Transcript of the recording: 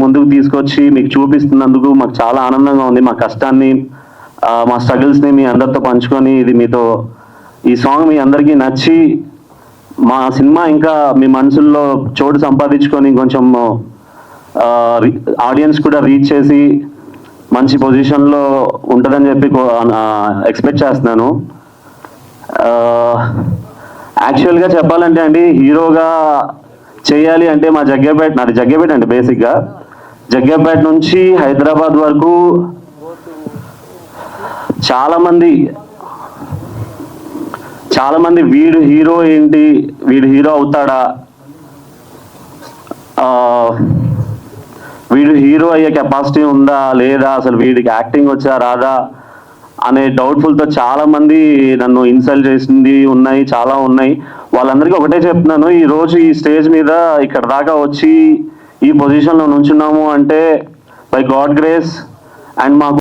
ముందుకు తీసుకొచ్చి మీకు చూపిస్తున్నందుకు మాకు చాలా ఆనందంగా ఉంది. మా కష్టాన్ని, మా స్ట్రగుల్స్ని మీ అందరితో పంచుకొని ఇది మీతో ఈ సాంగ్ మీ అందరికీ నచ్చి మా సినిమా ఇంకా మీ మనసుల్లో చోటు సంపాదించుకొని కొంచెం ఆడియన్స్ కూడా రీచ్ చేసి మంచి పొజిషన్లో ఉంటుందని చెప్పి ఎక్స్పెక్ట్ చేస్తున్నాను. యాక్చువల్గా చెప్పాలంటే అండి, హీరోగా చేయాలి అంటే మా నాది జగ్గేపేట అండి. బేసిక్గా జగ్గేపేట నుంచి హైదరాబాద్ వరకు చాలామంది వీడు హీరో ఏంటి, వీడు హీరో అవుతాడా, వీడు హీరో అయ్యే కెపాసిటీ ఉందా లేదా, అసలు వీడికి యాక్టింగ్ వచ్చా రాదా అనే డౌట్ఫుల్తో చాలామంది నన్ను ఇన్సల్ట్ చేసింది ఉన్నాయి, చాలా ఉన్నాయి. వాళ్ళందరికీ ఒకటే చెప్తున్నాను, ఈరోజు ఈ స్టేజ్ మీద ఇక్కడ దాకా వచ్చి ఈ పొజిషన్లో నుంచున్నాము అంటే బై గాడ్ గ్రేస్ అండ్ మాకు